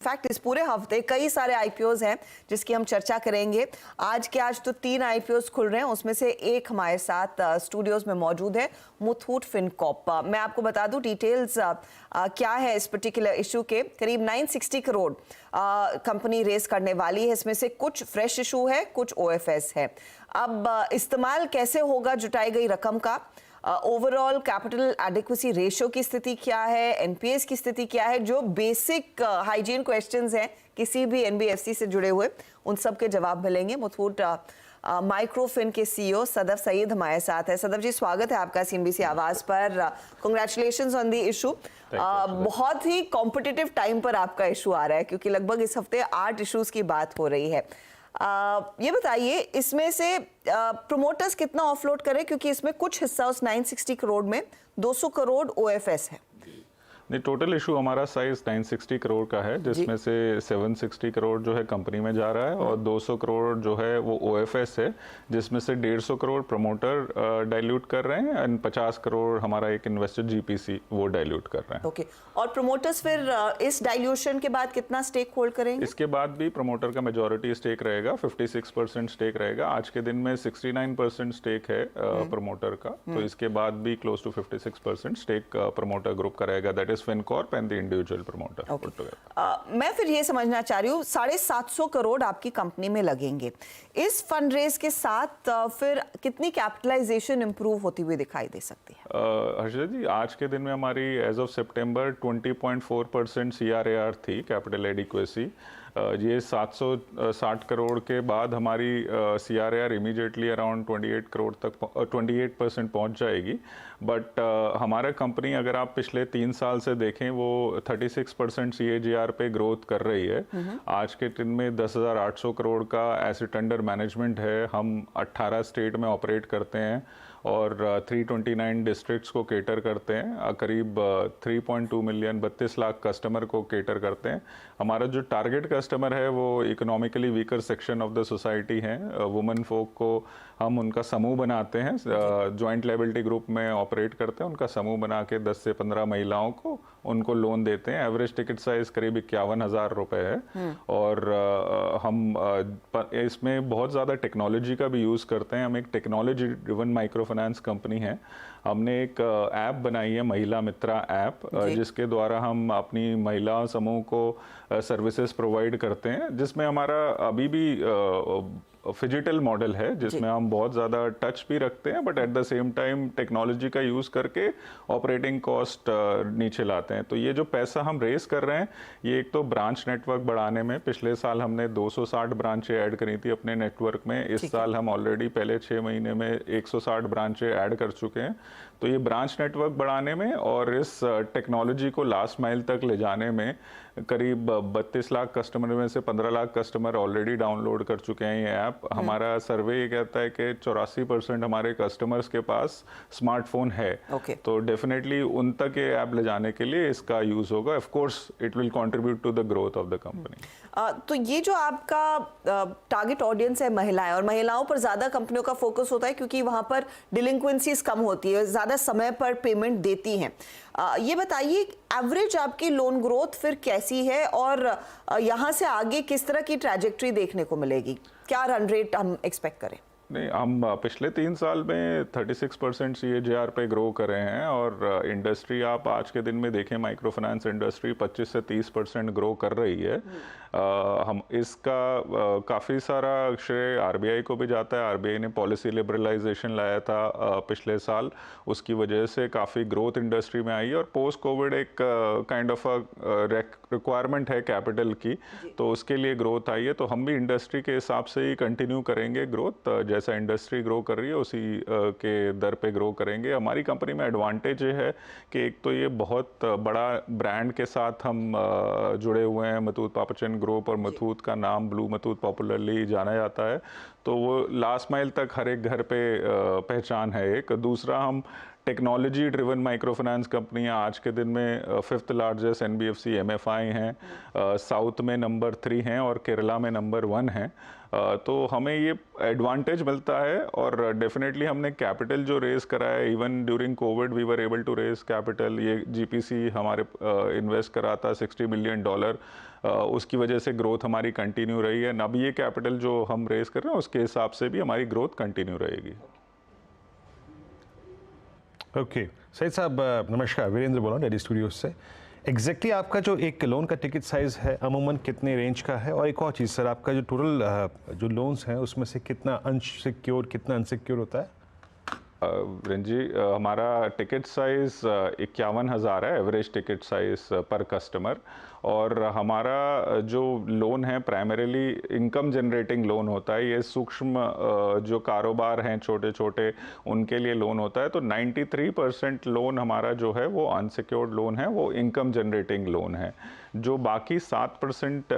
Fact इस पूरे हफ्ते कई सारे आईपीओज हैं जिसकी हम चर्चा करेंगे। आज तो 3 आईपीओज खुल रहे हैं, उसमें से एक हमारे साथ स्टूडियोज में मौजूद है, मुथूट फिनकॉर्प। मैं आपको बता दूं डिटेल्स क्या है इस पर्टिकुलर इशू के। करीब 960 करोड़ कंपनी रेस करने वाली है, इसमें से कुछ फ्रेश इशू है, कुछ ओएफएस है। अब इस्तेमाल कैसे होगा जुटाई गई रकम का, ओवरऑल कैपिटल एडिक्वेसी रेशियो की स्थिति क्या है, एनपीएस की स्थिति क्या है, जो बेसिक हाइजीन क्वेश्चंस हैं किसी भी एनबीएफसी से जुड़े हुए, उन सब के जवाब मिलेंगे। मुथूट माइक्रोफिन के सीईओ सदफ सईद हमारे साथ है। सदफ जी, स्वागत है आपका सीएनबीसी आवाज पर। Congratulations on the issue. बहुत ही कॉम्पिटिटिव टाइम पर आपका इशू आ रहा है, क्योंकि लगभग इस हफ्ते 8 इश्यूज की बात हो रही है। ये बताइए, इसमें से प्रोमोटर्स कितना ऑफलोड करें, क्योंकि इसमें कुछ हिस्सा उस 960 करोड़ में 200 करोड़ ओएफएस है। नहीं, टोटल इशू हमारा साइज 960 करोड़ का है, जिसमें से 760 करोड़ जो है कंपनी में जा रहा है और 200 करोड़ जो है वो ओएफएस है, जिसमें से 150 करोड़ प्रमोटर डाइल्यूट कर रहे हैं और 50 करोड़ हमारा एक इन्वेस्टर जीपीसी वो डाइल्यूट कर रहे हैं। ओके, और प्रमोटर्स फिर इस डाइल्यूशन के बाद कितना स्टेक होल्ड करेंगे? इसके बाद भी प्रमोटर का मेजॉरिटी स्टेक रहेगा, 56% स्टेक रहेगा। आज के दिन में 69% स्टेक है प्रमोटर का, तो इसके बाद भी close to 56% stake promoter group का रहेगा, that is Fincorp and the individual promoter put together. मैं फिर ये समझना चाह रही हूँ, 750 करोड़ आपकी कंपनी में लगेंगे। इस फंड रेज के साथ फिर कितनी कैपिटलाइजेशन इंप्रूव होती हुई दिखाई दे सकती है? हर्षद जी, आज के दिन में हमारी एज ऑफ सितंबर 20.4% CRAR थी, कैपिटल एडिक्वेसी। ये 760 करोड़ के बाद हमारी CRAR इमीडिएटली अराउंड 28% पहुंच जाएगी। बट हमारा कंपनी, अगर आप पिछले 3 साल से देखें, वो 36% CAGR पे ग्रोथ कर रही है। आज के दिन में 10,800 करोड़ का एसेट अंडर मैनेजमेंट है। हम 18 स्टेट में ऑपरेट करते हैं और 329 डिस्ट्रिक्ट्स को केटर करते हैं। करीब 3.2 मिलियन 32 लाख कस्टमर को केटर करते हैं। हमारा जो टारगेट कस्टमर है वो economically weaker section of the society हैं। वुमेन फोक को हम उनका समूह बनाते हैं, जॉइंट लायबिलिटी ग्रुप में ऑपरेट करते हैं। उनका समूह बना के 10 से 15 महिलाओं को उनको लोन देते हैं। एवरेज टिकट साइज करीब 51,000 रुपए है। और हम इसमें बहुत ज़्यादा टेक्नोलॉजी का भी यूज़ करते हैं। हम एक technology driven micro finance company है। हमने एक ऐप बनाई है, महिला मित्रा ऐप, जिसके द्वारा हम अपनी महिला समूह को सर्विसेज प्रोवाइड करते हैं, जिसमें हमारा अभी भी फिजिटल मॉडल है, जिसमें हम बहुत ज़्यादा टच भी रखते हैं, but at the same time technology का यूज़ करके ऑपरेटिंग कॉस्ट नीचे लाते हैं। तो ये जो पैसा हम रेस कर रहे हैं, ये एक तो ब्रांच नेटवर्क बढ़ाने में, पिछले साल हमने 260 ब्रांचें ऐड करी थी अपने नेटवर्क में। इस साल हम ऑलरेडी पहले 6 महीने में 160 ब्रांचें ऐड कर चुके हैं। तो ये ब्रांच नेटवर्क बढ़ाने में और इस टेक्नोलॉजी को लास्ट माइल तक ले जाने में करीब 32 लाख कस्टमर में से 15 लाख कस्टमर ऑलरेडी डाउनलोड कर चुके हैं ये ऐप। हमारा सर्वे ये कहता है कि 84% हमारे कस्टमर्स के पास स्मार्टफोन है। तो डेफिनेटली उन तक ये ऐप ले जाने के लिए इसका यूज होगा। Of course it will contribute to the growth of the company. तो ये जो आपका टारगेट ऑडियंस है महिलाएं, और महिलाओं पर ज्यादा कंपनियों का फोकस होता है, क्योंकि वहां पर डिलिंक्वेंसीज कम होती है, ज्यादा समय पर पेमेंट देती हैं। ये बताइए, एवरेज आपकी लोन ग्रोथ फिर कैसी है, और यहाँ से आगे किस तरह की ट्रैजेक्टरी देखने को मिलेगी? क्या रन रेट हम एक्सपेक्ट करें? नहीं, हम पिछले 3 साल में 36% CAGR पे ग्रो कर रहे हैं। और इंडस्ट्री आप आज के दिन में देखें, माइक्रो फाइनेंस इंडस्ट्री 25 से 30% ग्रो कर रही है। हम इसका काफ़ी सारा श्रेय आरबीआई को भी जाता है। आरबीआई ने पॉलिसी लिबरलाइजेशन लाया था पिछले साल, उसकी वजह से काफ़ी ग्रोथ इंडस्ट्री में आई है। और पोस्ट कोविड एक काइंड ऑफ रिक्वायरमेंट है कैपिटल की, तो उसके लिए ग्रोथ आई है। तो हम भी इंडस्ट्री के हिसाब से ही कंटिन्यू करेंगे ग्रोथ। जैसा इंडस्ट्री ग्रो कर रही है उसी के दर पे ग्रो करेंगे। हमारी कंपनी में एडवांटेज ये है कि एक तो ये बहुत बड़ा ब्रांड के साथ हम जुड़े हुए हैं, मुथूट पापचन ग्रुप, और मुथूट का नाम ब्लू मुथूट पॉपुलरली जाना जाता है। तो वो लास्ट माइल तक हर एक घर पे पहचान है। एक दूसरा, हम technology driven micro finance company है। आज के दिन में 5th लार्जेस्ट NBFC MFI हैं, साउथ में नंबर 3 हैं और केरला में नंबर 1 हैं। तो हमें ये एडवांटेज मिलता है। और डेफिनेटली हमने कैपिटल जो रेज करा है, even during covid we were able to raise capital. ये जीपीसी हमारे इन्वेस्ट करा था $60 मिलियन उसकी वजह से ग्रोथ हमारी कंटिन्यू रही है। अब ये कैपिटल जो हम रेज कर रहे हैं उसके हिसाब से भी हमारी ग्रोथ कंटिन्यू रहेगी। ओके सईद साहब, नमस्कार, वीरेंद्र बोल रहा हूँ डेली स्टूडियोज से। एग्जैक्टली आपका जो एक लोन का टिकट साइज़ है अमूमन कितने रेंज का है? और एक और चीज़ सर, आपका जो टोटल जो लोन्स हैं उसमें से कितना अनसिक्योर कितना अनसिक्योर होता है? वीरेंद्र जी, हमारा टिकट साइज़ 51,000 है, एवरेज टिकट साइज़ पर कस्टमर। और हमारा जो लोन है प्राइमरीली इनकम जनरेटिंग लोन होता है। ये सूक्ष्म जो कारोबार हैं छोटे छोटे उनके लिए लोन होता है। तो 93% लोन हमारा जो है वो अनसिक्योर्ड लोन है, वो इनकम जनरेटिंग लोन है। जो बाकी 7%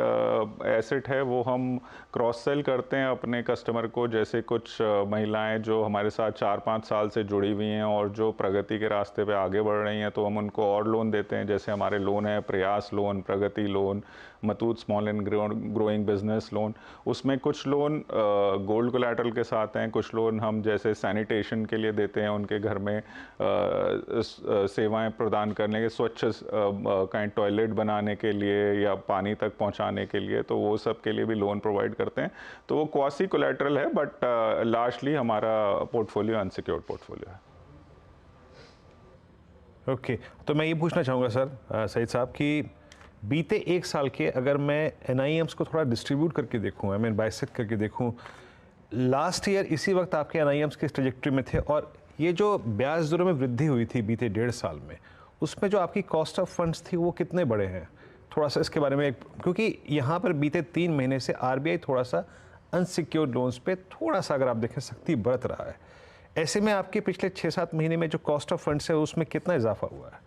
एसेट है वो हम क्रॉस सेल करते हैं अपने कस्टमर को। जैसे कुछ महिलाएं जो हमारे साथ 4-5 साल से जुड़ी हुई हैं और जो प्रगति के रास्ते पे आगे बढ़ रही हैं, तो हम उनको और लोन देते हैं। जैसे हमारे लोन है Prayas loan, Pragati loan, Muthoot small and growing business loan. उसमें कुछ लोन गोल्ड कोलैटरल के साथ हैं, कुछ लोन हम जैसे सैनिटेशन के लिए देते हैं, उनके घर में सेवाएं प्रदान करने के, स्वच्छ काइंड टॉयलेट बनाने के लिए या पानी तक पहुंचाने के लिए, तो वो सब के लिए भी लोन प्रोवाइड करते हैं। तो वो क्वासी कोलैटरल है, बट लार्जली हमारा पोर्टफोलियो अनसिक्योर्ड पोर्टफोलियो है। ओके तो मैं ये पूछना चाहूँगा सर सईद साहब कि बीते एक साल के अगर मैं NIMs को थोड़ा डिस्ट्रीब्यूट करके देखूँ, मैं बाइसेक्ट करके देखूँ, लास्ट ईयर इसी वक्त आपके NIMs किस ट्रेजेक्ट्री में थे? और ये जो ब्याज दरों में वृद्धि हुई थी बीते 1.5 साल में, उसमें जो आपकी कॉस्ट ऑफ फंड्स थी वो कितने बड़े हैं? थोड़ा सा इसके बारे में, क्योंकि यहाँ पर बीते 3 महीने से RBI थोड़ा सा अनसिक्योर्ड लोन्स पे थोड़ा सा अगर आप देखें सख्ती बरत रहा है। ऐसे में आपके पिछले 6-7 महीने में जो कॉस्ट ऑफ फंड्स है उसमें कितना इजाफा हुआ है?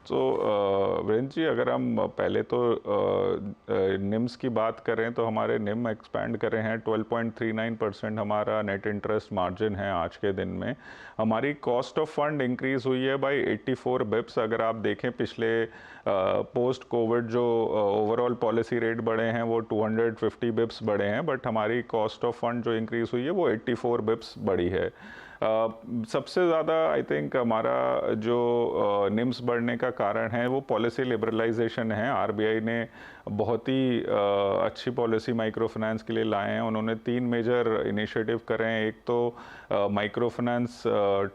तो वीरेंद्र जी, अगर हम पहले तो निम्स की बात करें तो हमारे निम एक्सपैंड करे हैं। 12.39% हमारा नेट इंटरेस्ट मार्जिन है आज के दिन में। हमारी कॉस्ट ऑफ फंड इंक्रीज हुई है बाई 84 बिप्स। अगर आप देखें पिछले पोस्ट कोविड जो ओवरऑल पॉलिसी रेट बढ़े हैं वो 250 बिप्स बढ़े हैं, बट हमारी कॉस्ट ऑफ फंड जो इंक्रीज हुई है वो 84 बिप्स बढ़ी है। सबसे ज़्यादा आई थिंक हमारा जो निम्स बढ़ने का कारण है वो पॉलिसी लिबरलाइजेशन है। RBI ने बहुत ही अच्छी पॉलिसी माइक्रो फाइनेंस के लिए लाए हैं। उन्होंने 3 मेजर इनिशिएटिव करे हैं। एक तो माइक्रो फाइनेंस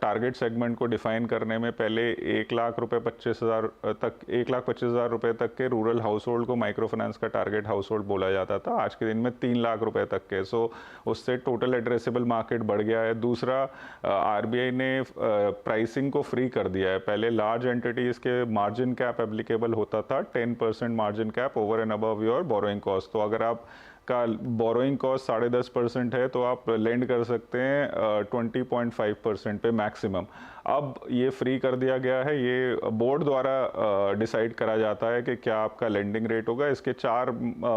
टारगेट सेगमेंट को डिफाइन करने में पहले 1,25,000 रुपये तक के रूरल हाउस होल्ड को माइक्रो फाइनेंस का टारगेट हाउस होल्ड बोला जाता था, आज के दिन में 3 लाख रुपए तक के। सो उससे टोटल एड्रेसेबल मार्केट बढ़ गया है। दूसरा, RBI ने प्राइसिंग को फ्री कर दिया है। पहले लार्ज एंटिटीज के मार्जिन कैप एप्लीकेबल होता था, 10% margin cap over and above your borrowing cost. तो अगर आप का बोरोइंग कॉस्ट 10.5% है तो आप लेंड कर सकते हैं 20.5% पे मैक्सिमम। अब ये फ्री कर दिया गया है। ये बोर्ड द्वारा डिसाइड करा जाता है कि क्या आपका लेंडिंग रेट होगा। इसके 4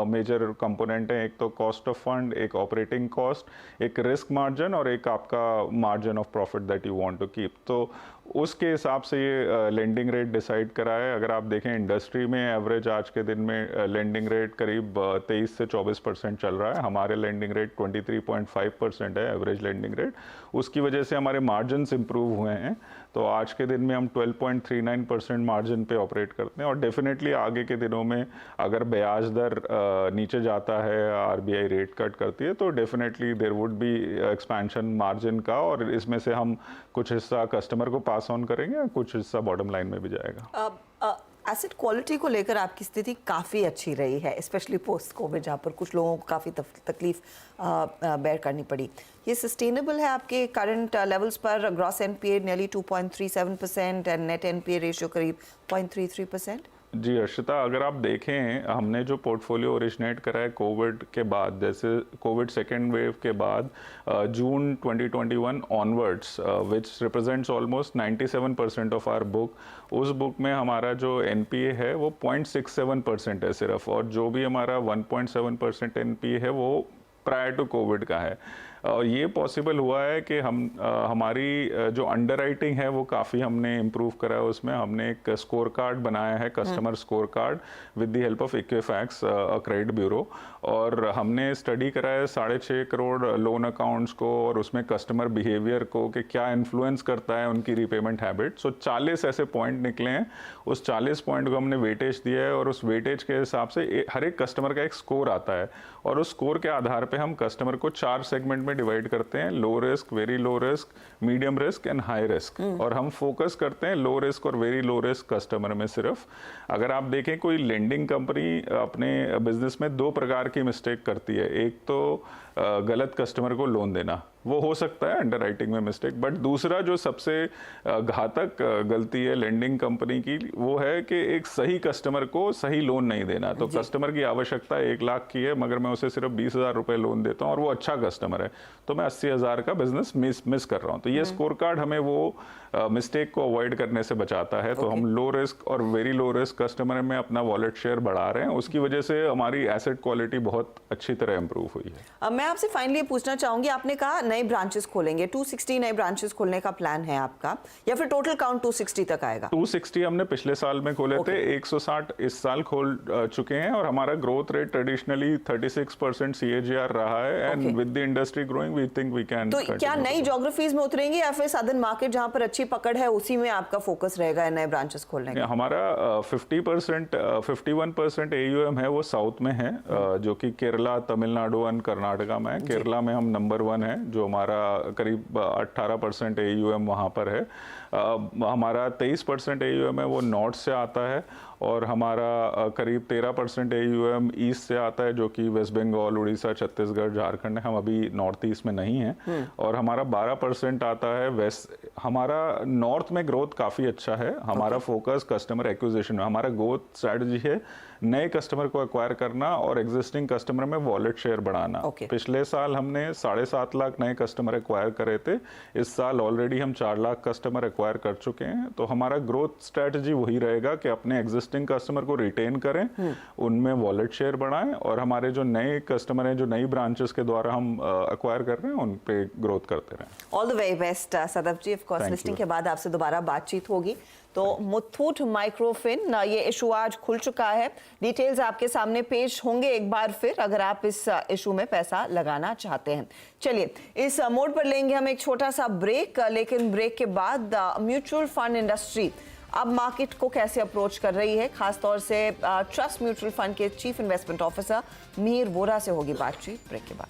मेजर कंपोनेंट हैं। एक तो कॉस्ट ऑफ फंड, एक ऑपरेटिंग कॉस्ट, एक रिस्क मार्जिन और एक आपका margin of profit that you want to keep. तो उसके हिसाब से ये लेंडिंग रेट डिसाइड करा है। अगर आप देखें इंडस्ट्री में एवरेज आज के दिन में लेंडिंग रेट करीब 23 से 24% चल रहा है। हमारे लेंडिंग रेट 23.5% है एवरेज लेंडिंग रेट। उसकी वजह से हमारे मार्जिन्स इंप्रूव हुए हैं। तो आज के दिन में हम 12.39% मार्जिन पे ऑपरेट करते हैं। और डेफिनेटली आगे के दिनों में अगर ब्याज दर नीचे जाता है, RBI रेट कट करती है, तो definitely there would be expansion margin का, और इसमें से हम कुछ हिस्सा कस्टमर को पास ऑन करेंगे और कुछ हिस्सा बॉटम लाइन में भी जाएगा। एसेट क्वालिटी को लेकर आपकी स्थिति काफ़ी अच्छी रही है, स्पेशली पोस्ट कोविड, जहाँ पर कुछ लोगों को काफ़ी तकलीफ बेयर करनी पड़ी। ये सस्टेनेबल है आपके करंट लेवल्स पर? Gross NPA nearly 2.37% and net NPA ratio करीब 0.33%। जी अर्शिता, अगर आप देखें हमने जो पोर्टफोलियो ओरिजिनेट करा है कोविड के बाद, जैसे कोविड सेकेंड वेव के बाद June 2021 onwards, which represents almost 97% of our book, उस बुक में हमारा जो NPA है वो 0.67% है सिर्फ। और जो भी हमारा 1.7% NPA है वो प्रायर टू कोविड का है। और ये पॉसिबल हुआ है कि हमारी जो अंडरराइटिंग है वो काफ़ी हमने इम्प्रूव करा है। उसमें हमने एक स्कोर कार्ड बनाया है, customer score card with the help of Equifax credit bureau, और हमने स्टडी करा है 6.5 करोड़ लोन अकाउंट्स को और उसमें कस्टमर बिहेवियर को कि क्या इन्फ्लुएंस करता है उनकी रीपेमेंट हैबिट। सो 40 ऐसे पॉइंट निकले हैं, उस 40 पॉइंट को हमने वेटेज दिया है और उस वेटेज के हिसाब से हर एक कस्टमर का एक स्कोर आता है और उस स्कोर के आधार पे हम कस्टमर को 4 सेगमेंट में डिवाइड करते हैं, low risk, very low risk, medium risk and high risk. और हम फोकस करते हैं लो रिस्क और वेरी लो रिस्क कस्टमर में। सिर्फ अगर आप देखें कोई लेंडिंग कंपनी अपने बिजनेस में 2 प्रकार की मिस्टेक करती है। एक तो गलत कस्टमर को लोन देना, वो हो सकता है अंडरराइटिंग में मिस्टेक, बट दूसरा जो सबसे घातक गलती है लेंडिंग कंपनी की वो है कि एक सही कस्टमर को सही लोन नहीं देना। तो कस्टमर की आवश्यकता 1 लाख की है मगर मैं उसे सिर्फ 20,000 रुपए लोन देता हूँ और वो अच्छा कस्टमर है, तो मैं 80,000 का बिजनेस मिस कर रहा हूँ। तो ये स्कोर कार्ड हमें वो मिस्टेक को अवॉइड करने से बचाता है। तो हम लो रिस्क और वेरी लो रिस्क कस्टमर में अपना वॉलेट शेयर बढ़ा रहे हैं, उसकी वजह से हमारी एसेट क्वालिटी बहुत अच्छी तरह इंप्रूव हुई है। मैं आपसे फाइनली पूछना चाहूंगी, आपने कहा नए ब्रांचेस खोलेंगे, 260 नए ब्रांचेस खोलने का प्लान है आपका या फिर टोटल काउंट 260 तक आएगा? 260 हमने पिछले साल में खोले थे, 160 इस साल खोल चुके हैं और हमारा ग्रोथ रेट ट्रेडिशनली 36% CAGR रहा है and with the industry growing we think we can. तो क्या नई ज्योग्राफीज में उतरेंगे या फिर साधन मार्केट जहां पर अच्छी पकड़ है उसी में आपका फोकस रहेगा नए ब्रांचेस खोलने का? हमारा 51% AUM है वो साउथ में है, जो कि केरला, तमिलनाडु एंड कर्नाटका में है। केरला में हम नंबर 1 है, जो हमारा करीब 18% AUM वहाँ पर है। हमारा 23% AUM है वो नॉर्थ से आता है और हमारा करीब 13% AUM ईस्ट से आता है, जो कि वेस्ट बंगाल, उड़ीसा, छत्तीसगढ़, झारखंड है। हम अभी नॉर्थ ईस्ट में नहीं हैं। और हमारा 12% आता है वेस्ट। हमारा नॉर्थ में ग्रोथ काफ़ी अच्छा है। हमारा फोकस कस्टमर एक्विजिशन में, हमारा ग्रोथ स्ट्रैटेजी है नए कस्टमर को एक्वायर करना और एग्जिस्टिंग कस्टमर में वॉलेट शेयर बढ़ाना। पिछले साल हमने 7.5 लाख नए कस्टमर एक्वायर करे थे, इस साल ऑलरेडी हम 4 लाख कस्टमर एक्वायर कर चुके हैं। तो हमारा ग्रोथ स्ट्रैटेजी वही रहेगा कि अपने एग्जिस्टिंग कस्टमर को रिटेन करें, उनमें वॉलेट शेयर बढ़ाएं और हमारे जो नए कस्टमर हैं, जो नई ब्रांचेस के द्वारा हम एक्वायर कर रहे हैं, उन पे ग्रोथ करते रहें। All the very best Sadaf ji. Of course listing के बाद आपसे दोबारा बातचीत होगी। तो मुथूट माइक्रोफिन, ये इशू आज खुल चुका है, डिटेल्स आपके सामने पेश होंगे एक बार फिर अगर आप इस इशू में पैसा लगाना चाहते हैं। चलिए इस मोड पर लेंगे हम एक छोटा सा ब्रेक, लेकिन ब्रेक के बाद म्यूचुअल फंड इंडस्ट्री अब मार्केट को कैसे अप्रोच कर रही है, खासतौर से ट्रस्ट म्यूचुअल फंड के chief investment officer Mihir Vora से होगी बातचीत ब्रेक के बाद।